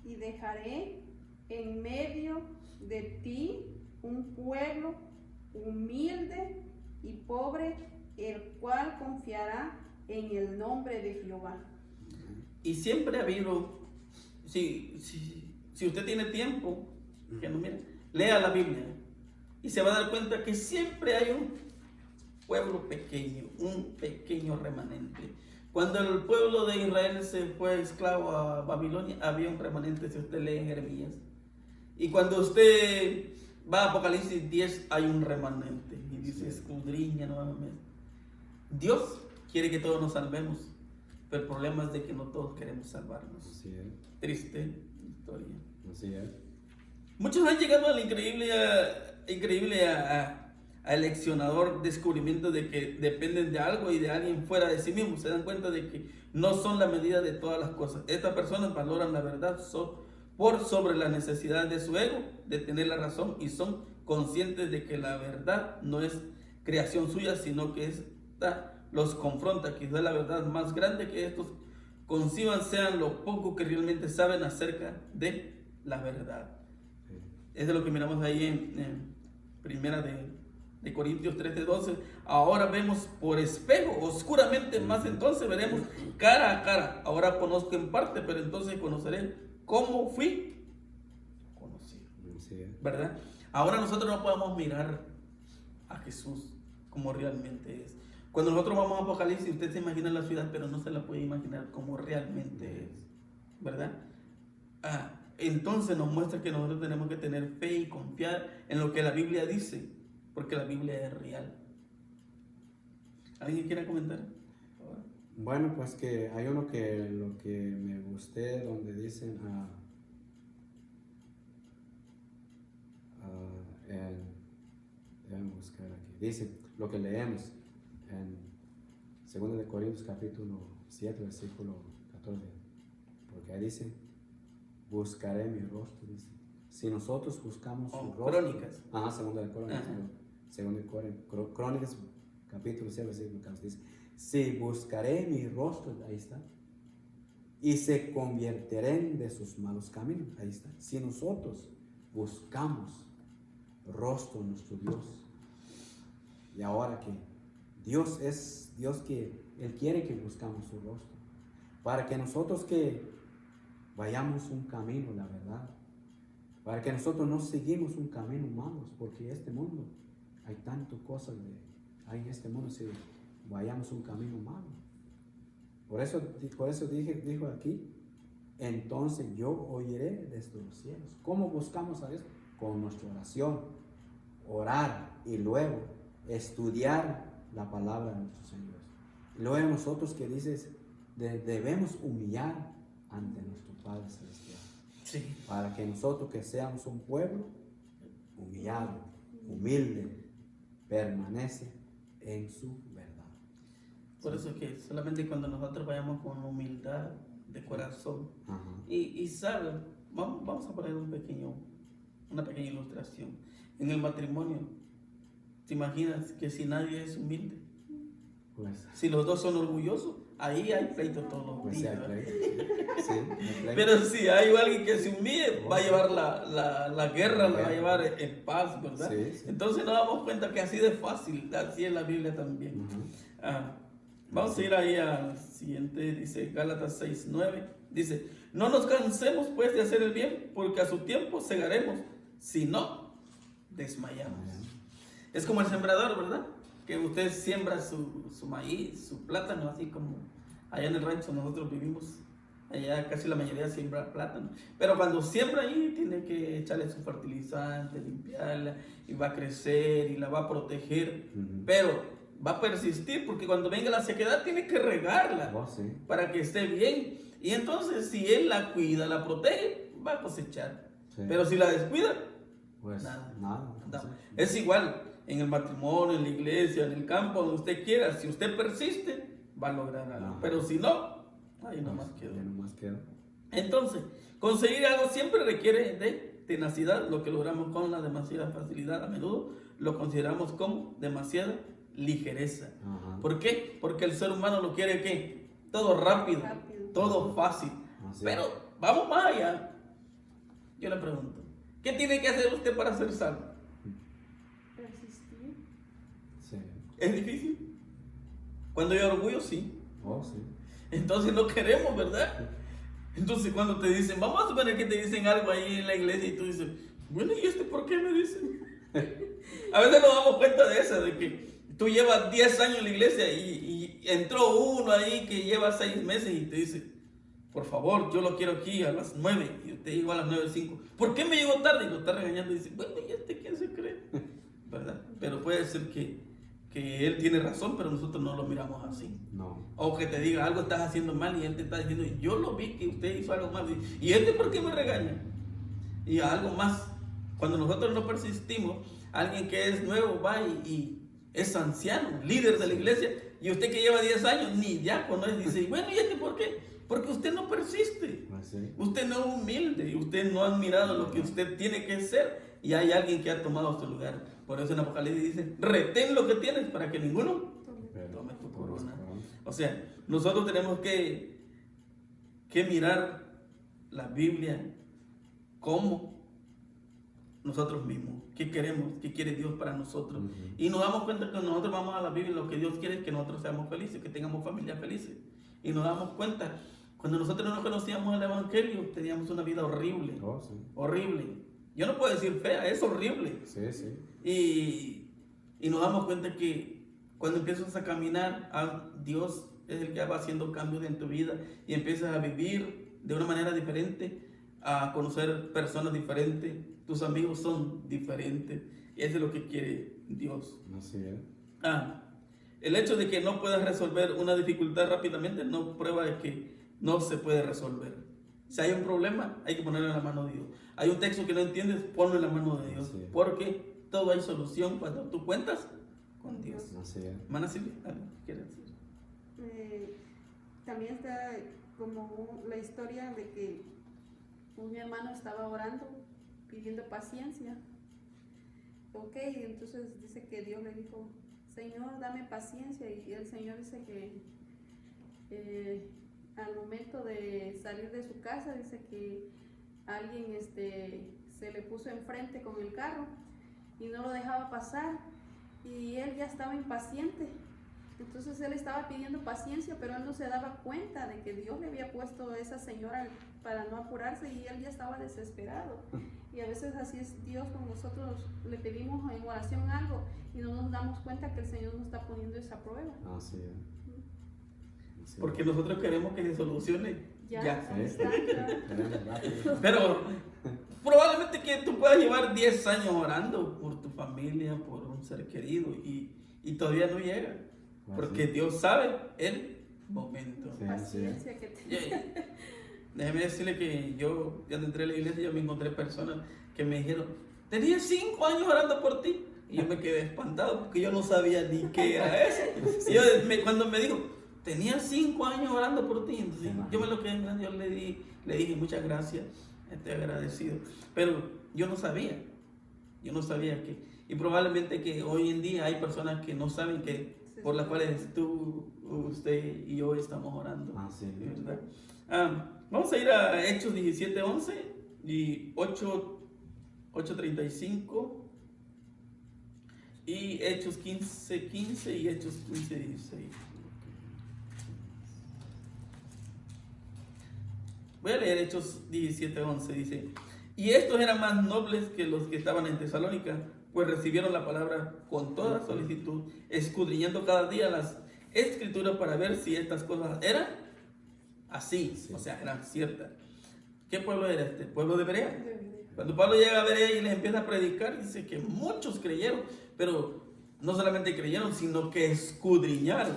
Y dejaré en medio de ti un pueblo humilde y pobre, el cual confiará en el nombre de Jehová. Y siempre ha habido, si usted tiene tiempo, que no mire, lea la Biblia y se va a dar cuenta que siempre hay un pueblo pequeño, un pequeño remanente. Cuando el pueblo de Israel se fue esclavo a Babilonia, había un remanente, si usted lee en Jeremías. Y cuando usted va a Apocalipsis 10, hay un remanente. Y dice, escudriña nuevamente. Dios quiere que todos nos salvemos, pero el problema es de que no todos queremos salvarnos. Así es. Triste historia. Así es. Muchos han llegado al increíble aleccionador descubrimiento de que dependen de algo y de alguien fuera de sí mismos. Se dan cuenta de que no son la medida de todas las cosas. Estas personas valoran la verdad por sobre la necesidad de su ego de tener la razón, y son conscientes de que la verdad no es creación suya, sino que esta los confronta. Quizás la verdad más grande que estos conciban sean lo poco que realmente saben acerca de la verdad. Eso es lo que miramos ahí en Primera de Corintios 13:12. Ahora vemos por espejo, oscuramente, más entonces veremos cara a cara. Ahora conozco en parte, pero entonces conoceré cómo fui conocido. Así es. ¿verdad? Ahora nosotros no podemos mirar a Jesús como realmente es. Cuando nosotros vamos a Apocalipsis, usted se imagina la ciudad, pero no se la puede imaginar como realmente es, ¿verdad? Entonces nos muestra que nosotros tenemos que tener fe y confiar en lo que la Biblia dice, porque la Biblia es real. ¿Alguien quiere comentar? Bueno, pues que hay uno que lo que me gusté, donde dicen déjame buscar aquí. Dice lo que leemos en 2 de Corintios capítulo 7, versículo 14. Porque ahí dice, buscaré mi rostro, dice. Si nosotros buscamos su rostro. Crónicas. Ajá, 2 de Crónicas. Ajá. 2 de Crónicas, capítulo 7, versículo 14. Dice, si buscaré mi rostro, ahí está. Y se convertirán de sus malos caminos, ahí está. Si nosotros buscamos rostro de nuestro Dios, y ahora que Dios es Dios, que Él quiere que buscamos su rostro, para que nosotros que vayamos un camino, la verdad, para que nosotros no seguimos un camino malo, porque este mundo hay tantas cosas hay en este mundo, si vayamos un camino malo. Por eso dijo aquí, entonces yo oiré desde los cielos. ¿Cómo buscamos a Dios? Con nuestra oración, orar y luego estudiar la palabra de nuestro Señor. Y luego nosotros que dices, debemos humillar ante nuestro Padre Celestial. Sí. Para que nosotros que seamos un pueblo humillado, humilde, permanece en su verdad. Por eso que solamente cuando nosotros vayamos con humildad de corazón, Ajá. y saben, vamos a poner una pequeña ilustración. En el matrimonio, ¿te imaginas que si nadie es humilde? Pues, Si los dos son orgullosos, ahí hay pleito todos los pues sí, días. hay ¿verdad? pleito. Sí, hay pleito. Pero si hay alguien que se humille, va a llevar la guerra, la va a llevar en paz, ¿verdad? Sí, sí. Entonces nos damos cuenta que así de fácil, así es la Biblia también. Ajá. Vamos a ir ahí al siguiente, dice Gálatas 6:9, dice, no nos cansemos pues de hacer el bien, porque a su tiempo segaremos, si no, desmayamos. Es como el sembrador, ¿verdad? Que usted siembra su maíz, su plátano, así como allá en el rancho nosotros vivimos. Allá casi la mayoría siembra plátano. Pero cuando siembra ahí, tiene que echarle su fertilizante, limpiarla, y va a crecer y la va a proteger. Pero va a persistir, porque cuando venga la sequedad tiene que regarla Sí. para que esté bien. Y entonces, si él la cuida, la protege, va a cosechar. Sí. Pero si la descuida, Pues nada. nada. No. Es igual en el matrimonio, en la iglesia, en el campo, donde usted quiera. Si usted persiste, va a lograr algo. Ajá. Pero si no, ahí nomás Pues, quedó. ahí nomás quedó. Entonces, conseguir algo siempre requiere de tenacidad, lo que logramos con la demasiada facilidad. A menudo lo consideramos como demasiada ligereza. Ajá. ¿Por qué? Porque el ser humano lo quiere ¿qué? Todo rápido, todo fácil. Así Pero vamos más allá. Yo le pregunto, ¿qué tiene que hacer usted para ser salvo? Persistir. Sí. ¿Es difícil? Cuando hay orgullo, sí. Oh, sí. Entonces no queremos, ¿verdad? Entonces cuando te dicen, vamos a suponer que te dicen algo ahí en la iglesia y tú dices, bueno, ¿y este por qué me dicen? A veces nos damos cuenta de eso, de que tú llevas 10 años en la iglesia y entró uno ahí que lleva 6 meses y te dice, por favor, yo lo quiero aquí a las 9, y usted llegó a las 9:05. ¿Por qué me llegó tarde? Y lo está regañando y dice, bueno, ¿y este quién se cree? ¿Verdad? Pero puede ser que él tiene razón, pero nosotros no lo miramos así. No. O que te diga algo estás haciendo mal y él te está diciendo, yo lo vi que usted hizo algo mal. ¿Y este por qué me regaña? Y algo más, cuando nosotros no persistimos, alguien que es nuevo va y es anciano, líder de la iglesia, y usted que lleva 10 años, ni diácono es, dice, bueno, ¿y este por qué? Porque usted no persiste, Pues sí. usted no es humilde, y usted no ha admirado lo que usted tiene que ser, y hay alguien que ha tomado su lugar. Por eso en Apocalipsis dice, retén lo que tienes para que ninguno tome tu corona. O sea, nosotros tenemos que mirar la Biblia como nosotros mismos. ¿Qué queremos? ¿Qué quiere Dios para nosotros? Y nos damos cuenta que nosotros vamos a la Biblia, lo que Dios quiere es que nosotros seamos felices, que tengamos familias felices. Y nos damos cuenta, cuando nosotros no conocíamos el Evangelio, teníamos una vida horrible. Oh, sí. Horrible. yo no puedo decir fea, es horrible. Sí, sí. Y nos damos cuenta que cuando empiezas a caminar, Dios es el que va haciendo cambios en tu vida y empiezas a vivir de una manera diferente, a conocer personas diferentes, tus amigos son diferentes, y eso es lo que quiere Dios. Así es. El hecho de que no puedas resolver una dificultad rápidamente no prueba de que no se puede resolver. Si hay un problema, hay que ponerlo en la mano de Dios. Hay un texto que no entiendes, ponlo en la mano de Dios. Así es. Porque todo hay solución cuando tú cuentas con Dios. Así es. Hermana Silvia, ¿algo que quieras decir? También está como la historia de que un hermano estaba orando, pidiendo paciencia. Ok, entonces dice que Dios le dijo, Señor, dame paciencia. Y el Señor dice que al momento de salir de su casa, dice que alguien se le puso enfrente con el carro y no lo dejaba pasar. Y él ya estaba impaciente. Entonces él estaba pidiendo paciencia, pero él no se daba cuenta de que Dios le había puesto a esa señora para no apurarse, y él ya estaba desesperado. Y a veces así es Dios con nosotros, le pedimos en oración algo y no nos damos cuenta que el Señor nos está poniendo esa prueba. Así es. Así Porque es. nosotros queremos que se solucione Ya. Sí, Está, ya. queremos rápido. Pero probablemente que tú puedas llevar 10 años orando por tu familia, por un ser querido, y todavía no llega. Porque Dios sabe el momento. Sí. Paciencia que te... Déjeme decirle que yo, cuando entré a la iglesia, yo me encontré personas que me dijeron, tenía 5 años orando por ti. Y yo me quedé espantado porque yo no sabía ni qué era eso. Y cuando me dijo, tenía 5 años orando por ti, entonces yo me lo quedé en grande, yo le dije muchas gracias, estoy agradecido. Pero yo no sabía que, y probablemente que hoy en día hay personas que no saben que por las cuales tú, usted y yo estamos orando. Así es. ¿Verdad? Vamos a ir a Hechos 17:11 y 8:35 y Hechos 15:15 y Hechos 15:16. Voy a leer Hechos 17:11, dice: y estos eran más nobles que los que estaban en Tesalónica, pues recibieron la palabra con toda solicitud, escudriñando cada día las escrituras para ver si estas cosas eran así, o sea, eran ciertas. ¿Qué pueblo era este? Pueblo de Berea. Cuando Pablo llega a Berea y les empieza a predicar, dice que muchos creyeron, pero no solamente creyeron, sino que escudriñaron.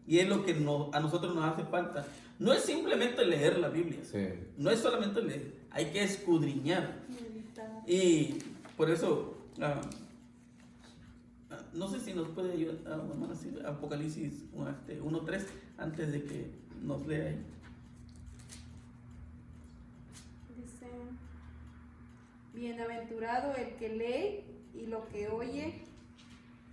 Y es lo que a nosotros nos hace falta. No es simplemente leer la Biblia, no es solamente leer, hay que escudriñar. Y por eso, no sé si nos puede ayudar, Apocalipsis 1:3, antes de que nos lea ahí. Dice, bienaventurado el que lee y lo que oye,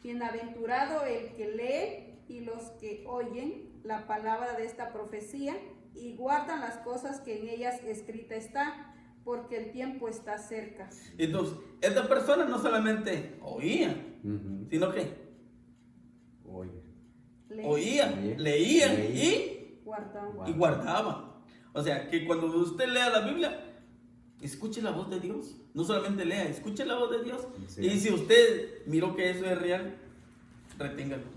bienaventurado el que lee y los que oyen la palabra de esta profecía y guardan las cosas que en ellas escrita está, porque el tiempo está cerca. Entonces, estas personas no solamente oían, sino que oían, leían y guardaban. O sea, que cuando usted lea la Biblia, escuche la voz de Dios. No solamente lea, escuche la voz de Dios. Sí. Y si usted miró que eso es real, reténgalo.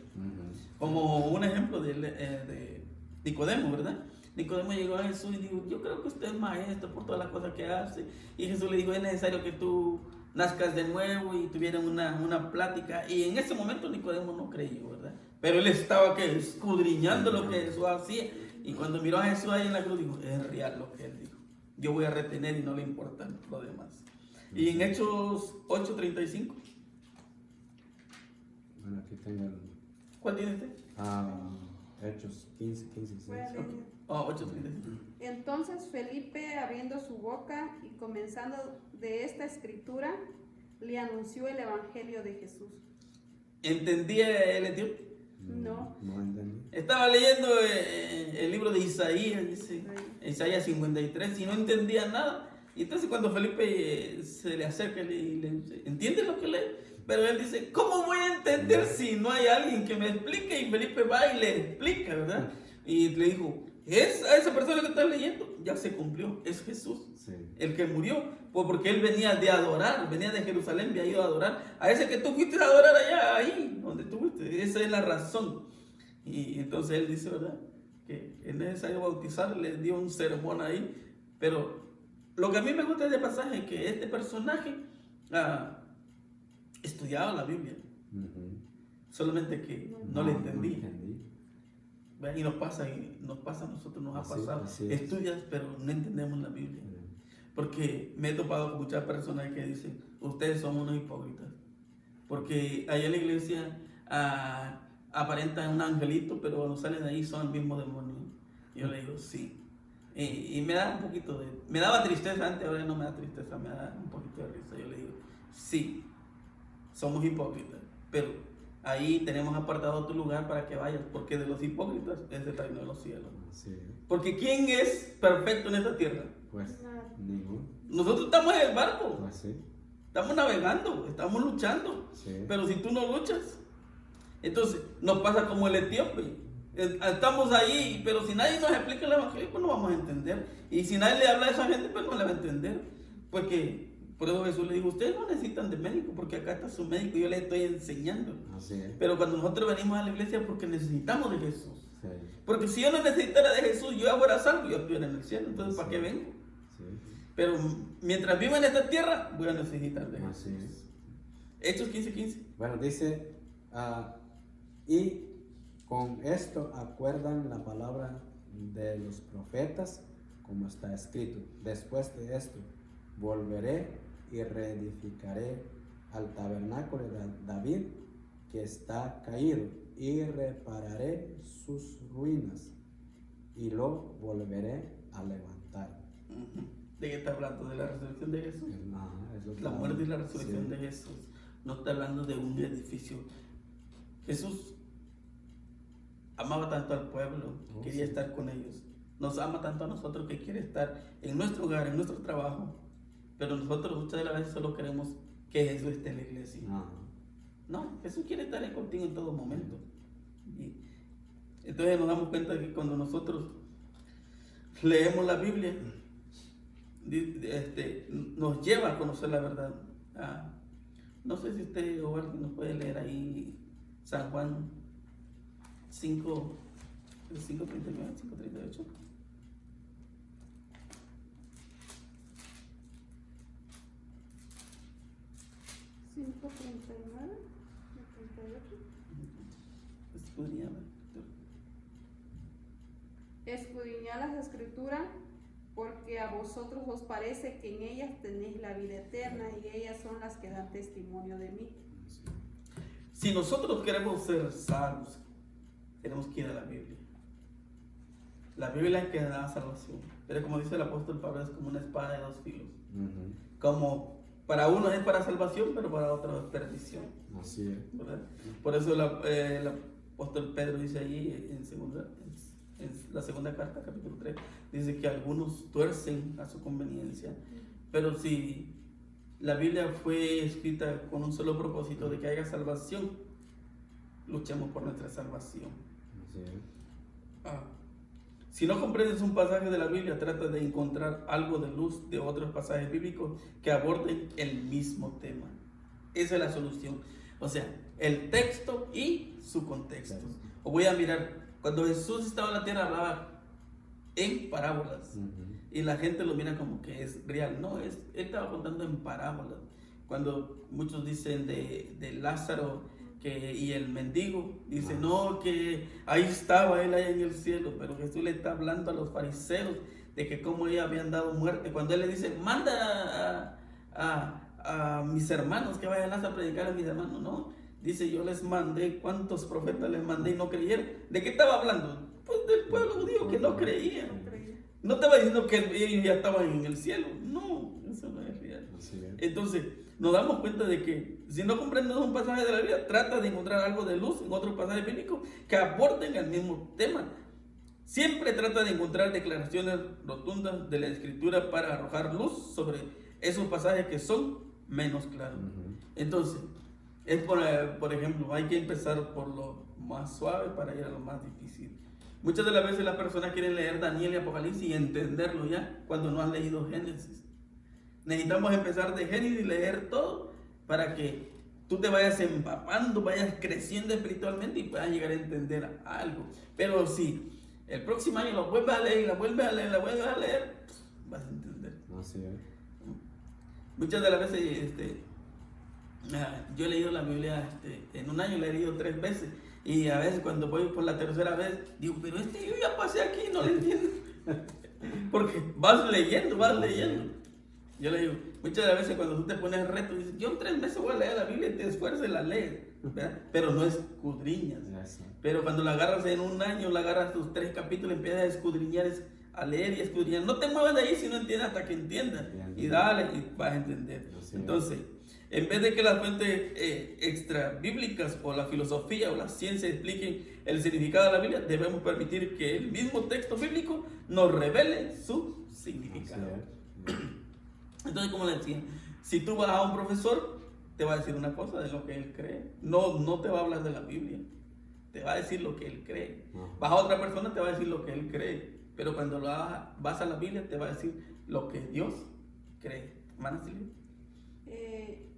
Como un ejemplo de Nicodemo, ¿verdad? Nicodemo llegó a Jesús y dijo, yo creo que usted es maestro por todas las cosas que hace. Y Jesús le dijo, es necesario que tú nazcas de nuevo, y tuvieran una plática. Y en ese momento Nicodemo no creyó, ¿verdad? Pero él estaba escudriñando lo que Jesús hacía. Y cuando miró a Jesús ahí en la cruz, dijo, es real lo que él dijo. Yo voy a retener y no le importa lo demás. Y en Hechos 8:35. Bueno, aquí tengo el... ¿Cuál tiene usted? Hechos 15:16. 8:35. Entonces Felipe, abriendo su boca y comenzando de esta escritura, le anunció el evangelio de Jesús. ¿Entendía el etíope? No. No entendí. Estaba leyendo el libro de Isaías, dice, Isaías 53, y no entendía nada. Y entonces cuando Felipe se le acerca y le dice, ¿entiende lo que lee? Pero él dice, ¿cómo voy a entender si no hay alguien que me explique? Y Felipe va y le explica, ¿verdad? Y le dijo, a esa persona que estás leyendo ya se cumplió, es Jesús, Sí. el que murió, pues porque él venía de adorar, venía de Jerusalén, había ido a adorar a ese que tú fuiste a adorar allá, ahí donde tú fuiste. Esa es la razón. Y entonces él dice, ¿verdad?, que es necesario bautizar, le dio un sermón ahí. Pero lo que a mí me gusta de este pasaje es que este personaje estudiaba la Biblia, Ujú. solamente que no le entendía. entendí. Y nos pasa a nosotros, nos ha Así, pasado. así es. Estudias, pero no entendemos la Biblia. Porque me he topado con muchas personas que dicen, ustedes son unos hipócritas. Porque allá en la iglesia aparentan un angelito, pero cuando salen de ahí son el mismo demonio. Yo le digo, sí. Y me da un poquito me daba tristeza antes, ahora no me da tristeza, me da un poquito de risa. Yo le digo, sí, somos hipócritas, pero ahí tenemos apartado tu lugar para que vayas, porque de los hipócritas es el reino de los cielos. Sí. Porque ¿quién es perfecto en esta tierra? Pues Nada. ninguno. Nosotros estamos en el barco, Pues sí. estamos navegando, estamos luchando. Sí. Pero si tú no luchas, entonces nos pasa como el etíope. Estamos ahí, pero si nadie nos explica el evangelio, pues no vamos a entender. Y si nadie le habla a esa gente, pues no le va a entender. Porque por eso Jesús le dijo, ustedes no necesitan de médico, porque acá está su médico, yo le estoy enseñando. Así es. Pero cuando nosotros venimos a la iglesia, porque necesitamos de Jesús. Sí. Porque si yo no necesitara de Jesús, yo fuera salvo, yo estuviera en el cielo. Entonces, ¿para qué vengo? Sí. Pero mientras vivo en esta tierra, voy a necesitar de Así Jesús. es. Hechos 15:15. Bueno, dice, y con esto acuerdan la palabra de los profetas, como está escrito. Después de esto, volveré y reedificaré al tabernáculo de David, que está caído, y repararé sus ruinas, y lo volveré a levantar. ¿De qué está hablando? ¿De la resurrección de Jesús? Es lo que La muerte y la resurrección sí. de Jesús. No está hablando de un edificio. Jesús amaba tanto al pueblo, Oh, quería sí. estar con ellos. Nos ama tanto a nosotros que quiere estar en nuestro hogar, en nuestro trabajo. Pero nosotros muchas de las veces solo queremos que Jesús esté en la iglesia. Ajá. No, Jesús quiere estar contigo en todo momento. Y entonces nos damos cuenta que cuando nosotros leemos la Biblia, nos lleva a conocer la verdad. No sé si usted o alguien nos puede leer ahí San Juan 5, 5:39, 5:38. Escudriñad las escrituras, porque a vosotros os parece que en ellas tenéis la vida eterna, y ellas son las que dan testimonio de mí. Si nosotros queremos ser salvos, tenemos que ir a la Biblia. La Biblia es la que da salvación. Pero como dice el apóstol Pablo, es como una espada de dos filos. Ujú. Como para uno es para salvación, pero para otro es perdición. Así es. ¿Verdad? Por eso el apóstol Pedro dice ahí en la segunda carta, capítulo 3, dice que algunos tuercen a su conveniencia. Pero si la Biblia fue escrita con un solo propósito de que haya salvación, luchemos por nuestra salvación. Así es. Si no comprendes un pasaje de la Biblia, trata de encontrar algo de luz de otros pasajes bíblicos que aborden el mismo tema. Esa es la solución. O sea, el texto y su contexto. O voy a mirar, cuando Jesús estaba en la tierra hablaba en parábolas. Y la gente lo mira como que es real. No, él estaba contando en parábolas. Cuando muchos dicen de Lázaro y el mendigo, dice no, que ahí estaba él allá en el cielo, pero Jesús le está hablando a los fariseos de que cómo ellos habían dado muerte. Cuando él le dice, manda a mis hermanos que vayan a predicar a mis hermanos, no, dice yo les mandé, ¿cuántos profetas les mandé y no creyeron? ¿De qué estaba hablando? Pues del pueblo judío que no creía. No estaba diciendo que ellos ya estaban en el cielo. No, eso no es real. Entonces, nos damos cuenta de que si no comprendes un pasaje de la Biblia, trata de encontrar algo de luz en otro pasaje bíblico que aporten al mismo tema. Siempre trata de encontrar declaraciones rotundas de la Escritura para arrojar luz sobre esos pasajes que son menos claros. Entonces, por ejemplo, hay que empezar por lo más suave para ir a lo más difícil. Muchas de las veces las personas quieren leer Daniel y Apocalipsis y entenderlo ya cuando no han leído Génesis. Necesitamos empezar de Génesis y leer todo para que tú te vayas empapando, vayas creciendo espiritualmente y puedas llegar a entender algo. Pero si el próximo año lo vuelves a leer, la vuelves a leer, vas a entender. Así es. Muchas de las veces yo he leído la Biblia, en un año la he leído 3 veces. Y a veces cuando voy por la tercera vez, digo, pero yo ya pasé aquí, no lo entiendo. Porque vas leyendo. Yo le digo, muchas de las veces cuando tú te pones reto, dices, yo en 3 meses voy a leer la Biblia y te esfuerzas y la lees, ¿verdad? Pero no escudriñas. Pero cuando la agarras en un año, la agarras tus 3 capítulos, empiezas a escudriñar, a leer y a escudriñar. No te muevas de ahí si no entiendes hasta que entiendas. Y dale y vas a entender. Entonces, en vez de que las fuentes extra bíblicas o la filosofía o la ciencia expliquen el significado de la Biblia, debemos permitir que el mismo texto bíblico nos revele su significado. Entonces, como le decía, si tú vas a un profesor, te va a decir una cosa de lo que él cree. No te va a hablar de la Biblia, te va a decir lo que él cree. Vas a otra persona, te va a decir lo que él cree. Pero cuando vas a la Biblia, te va a decir lo que Dios cree. ¿Hermana Silvia?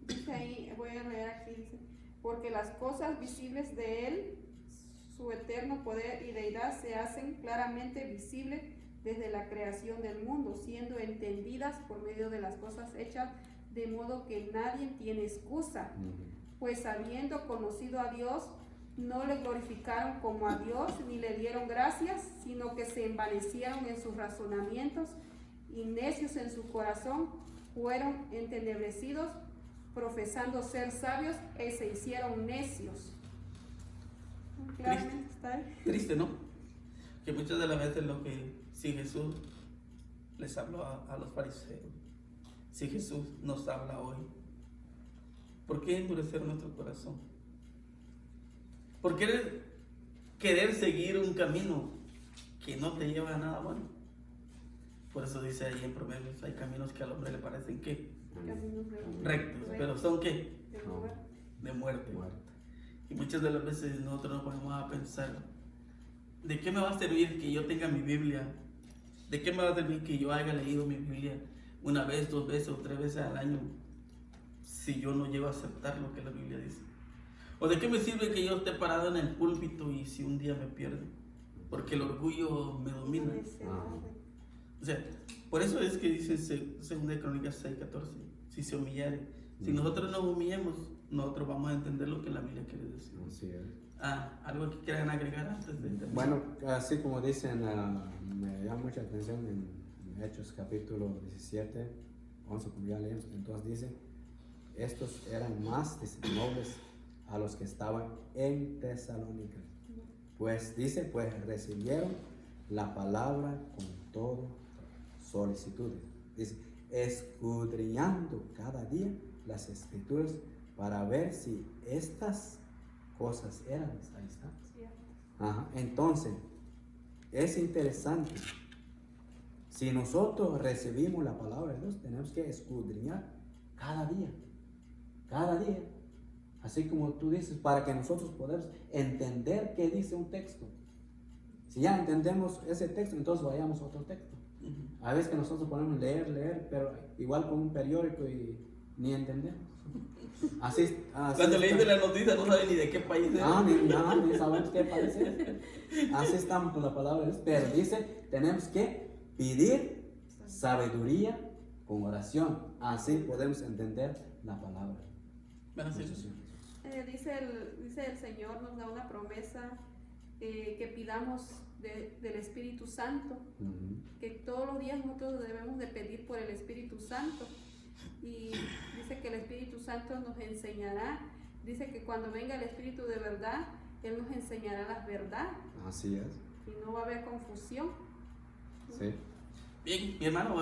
Dice ahí, voy a leer aquí, dice, porque las cosas visibles de Él, su eterno poder y deidad, se hacen claramente visibles desde la creación del mundo, siendo entendidas por medio de las cosas hechas, de modo que nadie tiene excusa. Pues habiendo conocido a Dios, no le glorificaron como a Dios, ni le dieron gracias, sino que se envanecieron en sus razonamientos, y necios en su corazón, fueron entenebrecidos, profesando ser sabios, se hicieron necios. Claramente está ahí. Triste, ¿no? Que muchas de las veces si Jesús les habló a los fariseos, si Jesús nos habla hoy, ¿por qué endurecer nuestro corazón? ¿Por qué querer seguir un camino que no te lleva a nada bueno? Por eso dice ahí en Proverbios, hay caminos que al hombre le parecen ¿qué? Rectos, pero son ¿qué? De muerte. Y muchas de las veces nosotros nos ponemos a pensar, ¿de qué me va a servir que yo tenga mi Biblia? ¿De qué me va a servir que yo haya leído mi Biblia 1 vez, 2 veces o 3 veces al año si yo no llego a aceptar lo que la Biblia dice? ¿O de qué me sirve que yo esté parado en el púlpito y si un día me pierdo? Porque el orgullo me domina. O sea, por eso es que dice 2 Crónicas 6:14, si se humillare. Si nosotros nos humillemos, nosotros vamos a entender lo que la Biblia quiere decir. Así es. ¿Algo que quieran agregar antes de terminar? Bueno, así como dicen, me llama mucha atención en Hechos capítulo 17, 11, como ya leímos, entonces dice, estos eran más nobles a los que estaban en Tesalónica. Pues dice, pues recibieron la palabra con todo solicitud. Dice, escudriñando cada día las escrituras para ver si estas cosas eran. Ahí está. Ajá. Entonces, es interesante. Si nosotros recibimos la palabra de Dios, tenemos que escudriñar cada día. Cada día. Así como tú dices, para que nosotros podamos entender qué dice un texto. Si ya entendemos ese texto, entonces vayamos a otro texto. A veces que nosotros podemos leer, pero igual con un periódico y ni entendemos. Así cuando leíste la noticia no sabes ni de qué país es. Ni sabemos qué país es. Así estamos con la palabra de Dios. Pero dice, tenemos que pedir sabiduría con oración. Así podemos entender la palabra. Dice el Señor, nos da una promesa que pidamos del Espíritu Santo, que todos los días nosotros debemos de pedir por el Espíritu Santo, y dice que el Espíritu Santo nos enseñará, dice que cuando venga el Espíritu de verdad, Él nos enseñará la verdad. Así es. Y no va a haber confusión. Sí. Bien, mi hermano,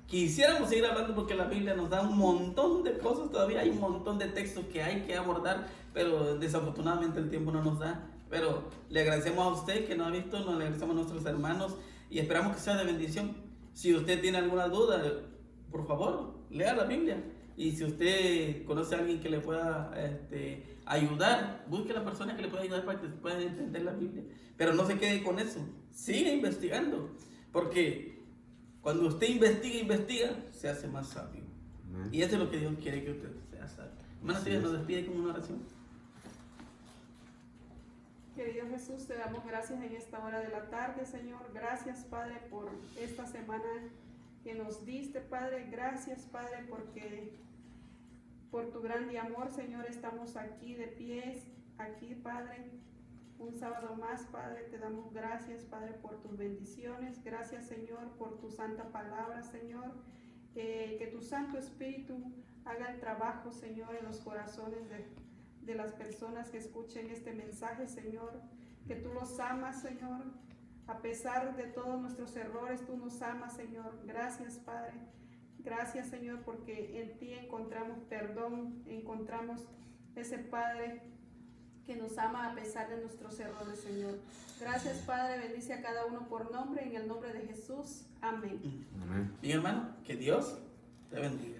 quisiéramos seguir hablando porque la Biblia nos da un montón de cosas, todavía hay un montón de textos que hay que abordar, pero desafortunadamente el tiempo no nos da. Pero le agradecemos a usted que nos ha visto, nos le agradecemos a nuestros hermanos y esperamos que sea de bendición. Si usted tiene alguna duda, por favor, lea la Biblia. Y si usted conoce a alguien que le pueda ayudar, busque a la persona que le pueda ayudar para que pueda entender la Biblia. Pero no se quede con eso, siga investigando, porque cuando usted investiga, se hace más sabio. Amén. Y eso es lo que Dios quiere que usted sea sabio. Hermana Silvia, nos despide con una oración. Querido Jesús, te damos gracias en esta hora de la tarde, Señor. Gracias, Padre, por esta semana que nos diste, Padre. Gracias, Padre, porque por tu grande amor, Señor, estamos aquí de pies, aquí, Padre. Un sábado más, Padre, te damos gracias, Padre, por tus bendiciones. Gracias, Señor, por tu santa palabra, Señor. Que tu Santo Espíritu haga el trabajo, Señor, en los corazones de las personas que escuchen este mensaje, Señor. Que tú los amas, Señor. A pesar de todos nuestros errores, tú nos amas, Señor. Gracias, Padre. Gracias, Señor, porque en ti encontramos perdón, encontramos ese Padre que nos ama a pesar de nuestros errores, Señor. Gracias, Padre. Bendice a cada uno por nombre, en el nombre de Jesús. Amén. Amén. Bien, hermano, que Dios te bendiga.